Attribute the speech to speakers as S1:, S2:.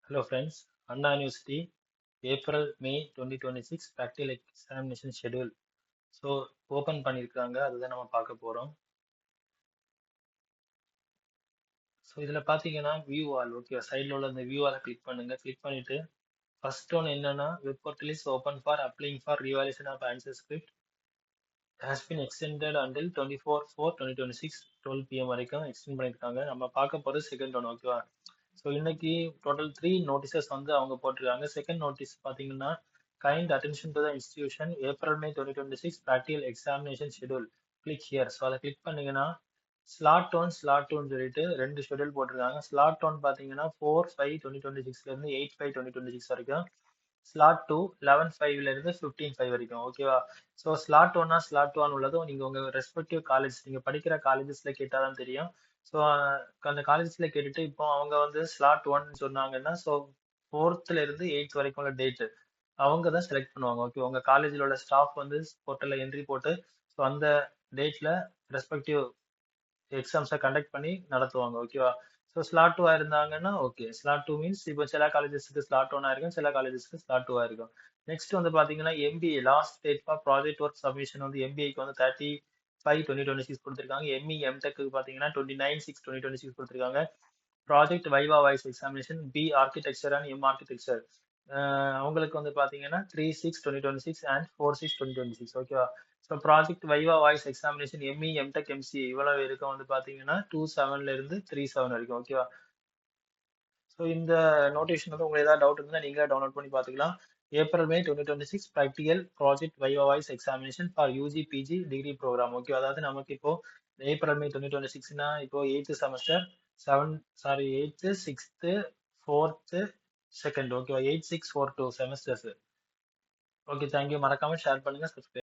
S1: Hello friends, Anna University, April, May 2026 practical examination schedule. So open பண்ணியிருக்காங்க, அதுதான் நம்ம பார்க்க போகிறோம். ஸோ இதில் பார்த்தீங்கன்னா வியூ ஆல், ஓகே, சைடில் உள்ள இந்த வியூ ஆலை கிளிக் பண்ணுங்க. கிளிக் பண்ணிட்டு ஃபர்ஸ்ட் ஒன் என்னன்னா web portal is open for applying for revaluation of answer script has been extended until 24/4/2026 12 PM வரைக்கும் எக்ஸ்டெண்ட் பண்ணியிருக்காங்க. நம்ம பார்க்க போகிறது செகண்ட் ஒன், ஓகேவா? ஸோ இன்னைக்கு டோட்டல் 3 நோட்டீசஸ் வந்து அவங்க போட்டிருக்காங்க. செகண்ட் நோட்டீஸ் பார்த்தீங்கன்னா kind attention to the institution April May 2026 practical examination schedule click here. So அதை கிளிக் பண்ணீங்கன்னா ஸ்லாட் 1 சொல்லிட்டு ரெண்டு ஷெடியூல் போட்டிருக்காங்க. ஸ்லாட் 1 பார்த்தீங்கன்னா 4/5/2026 8/5/2026 வரைக்கும். ஸ்லாட் 2 11/5 15/5 வரைக்கும், ஓகேவா? ஸோ ஸ்லாட் 1 ஸ்லாட் 1 உள்ளதும் நீங்க உங்க ரெஸ்பெக்டிவ் காலேஜ் நீங்க படிக்கிற காலேஜஸ்ல கேட்டாதான் தெரியும். ஸோ அந்த காலேஜஸ்ல கேட்டுட்டு இப்போ அவங்க வந்து ஸ்லாட் 1 சொன்னாங்கன்னா ஸோ 4th to 8th வரைக்கும் உள்ள டேட் அவங்க தான் செலக்ட் பண்ணுவாங்க. ஓகே, உங்க காலேஜில் உள்ள ஸ்டாஃப் வந்து போர்ட்டல்ல என்ட்ரி போட்டு ஸோ அந்த டேட்ல ரெஸ்பெக்டிவ் எக்ஸாம்ஸை கண்டக்ட் பண்ணி நடத்துவாங்க, ஓகேவா? ஸோ ஸ்லாட் 2 இருந்தாங்கன்னா ஓகே. ஸ்லாட் 2 மீன்ஸ் இப்போ சில காலேஜஸ்க்கு ஸ்லாட் 1 இருக்கும், சில காலேஜஸ்க்கு ஸ்லாட் 2 இருக்கும். நெக்ஸ்ட் வந்து பாத்தீங்கன்னா MBA last date for project work submission வந்து எம்பிஏக்கு வந்து 30/5/2026 கொடுத்துருக்காங்க. எம்இ எம்டெக்கு பார்த்தீங்கன்னா 29/6/2026 கொடுத்துருக்காங்க. Project viva voce examination B architecture and M architecture அவங்களுக்கு வந்து பார்த்தீங்கன்னா 3/6/2026 அண்ட் 4/6/2026, ஓகேவா? So project viva voce examination ME MTech MCA இவ்வளவு இருக்கும் வந்து பார்த்தீங்கன்னா 27 to 37 வரைக்கும், ஓகேவா? ஸோ இந்த நோட்டிஃபிகேஷன் வந்து உங்களுக்கு ஏதாவது டவுட் இருந்தால் நீங்களே டவுன்லோட் பண்ணி பார்த்துக்கலாம். April May 2026 practical project viva voce examination for UG PG degree program, okay. அதாவது நமக்கு இப்போ ஏப்ரல் மே 2026னா இப்போ 8th semester 8th 6th 4th 2nd, ஓகேவா? 8 6 4 2 செமஸ்டர்ஸ். Okay, thank you. மறக்காம ஷேர் பண்ணுங்க, சப்ஸ்கிரைப்